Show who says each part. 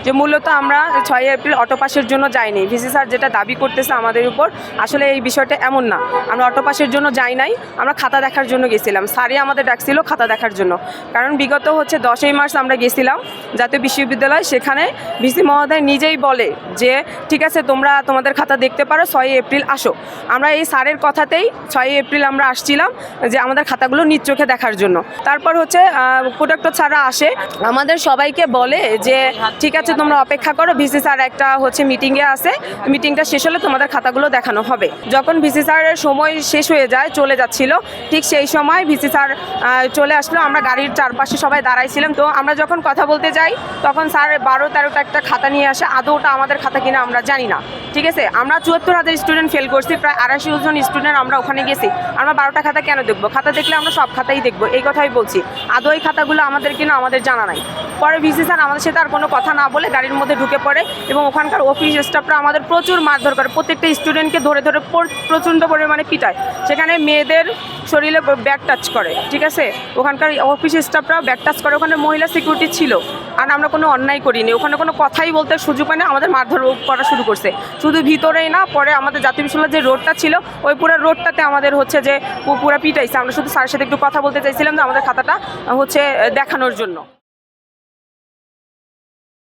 Speaker 1: যে মূলত আমরা 6 এপ্রিল অটো পাসের জন্য যাইনি। ভিসি স্যার যেটা দাবি করতেছে আমাদের উপর, আসলে এই বিষয়টা এমন না। আমরা অটো পাসের জন্য যাই নাই, আমরা খাতা দেখার জন্য গেছিলাম। স্যারই আমাদের ডাকছিল খাতা দেখার জন্য, কারণ বিগত 10ই মার্চ আমরা গেছিলাম জাতীয় বিশ্ববিদ্যালয়, সেখানে ভিসি মহোদয় নিজেই বলে যে ঠিক আছে তোমরা তোমাদের খাতা দেখতে পারো, 6 এপ্রিল আসো। আমরা এই স্যারের কথাতেই 6 এপ্রিল আমরা আসছিলাম যে আমাদের খাতাগুলো নিজ চোখে দেখার জন্য। তারপর প্রোডাক্টর স্যাররা আসে, আমাদের সবাইকে বলে যে ঠিক আছে তোমরা অপেক্ষা করো, ভিসি স্যার একটা মিটিংয়ে আছে, মিটিংটা শেষ হলে তোমাদের খাতাগুলো দেখানো হবে। যখন ভিসি স্যারের সময় শেষ হয়ে যায়, চলে যাচ্ছিল, ঠিক সেই সময় ভিসি স্যার চলে আসলো। আমরা গাড়ির চারপাশে সবাই দাঁড়াইছিলাম। তো আমরা যখন কথা বলতে যাই তখন স্যার 12-13টা একটা খাতা নিয়ে আসে। আদৌ ওটা আমাদের খাতা কিনা আমরা জানি না, ঠিক আছে। আমরা 74,000 স্টুডেন্ট ফেল করছি, প্রায় 250 জন স্টুডেন্ট আমরা ওখানে গেছি। আমরা 12টা খাতা কেন দেখবো? খাতা দেখলে আমরা সব খাতাই দেখবো, এই কথাই বলছি। আদৌ এই খাতাগুলো আমাদের কিনা আমাদের জানা নাই। পরে ভিসি স্যার আমাদের সাথে আর কোনো কথা না বলে গাড়ির মধ্যে ঢুকে পড়ে এবং ওখানকার অফিস স্টাফরা আমাদের প্রচুর মারধর করে। প্রত্যেকটা স্টুডেন্টকে ধরে ধরে প্রচণ্ড পরিমাণে পিটায়। সেখানে মেয়েদের শরীরে ব্যাগ টাচ করে, ঠিক আছে। ওখানকার অফিস স্টাফরাও ব্যাগ টাচ করে। ওখানে মহিলা সিকিউরিটি ছিল, আর আমরা কোনো অন্যায় করিনি। ওখানে কোনো কথাই বলতে সুযোগ পায় না, আমাদের মারধর করা শুরু করছে। শুধু ভিতরেই না, পরে আমাদের জাতীয় বিশ্ববিদ্যালয়ের যে রোডটা ছিল ওই পুরো রোডটাতে আমাদের যে পুরো পিটাইছে। আমরা শুধু স্যারের সাথে একটু কথা বলতে চাইছিলাম যে আমাদের খাতাটা দেখানোর জন্য।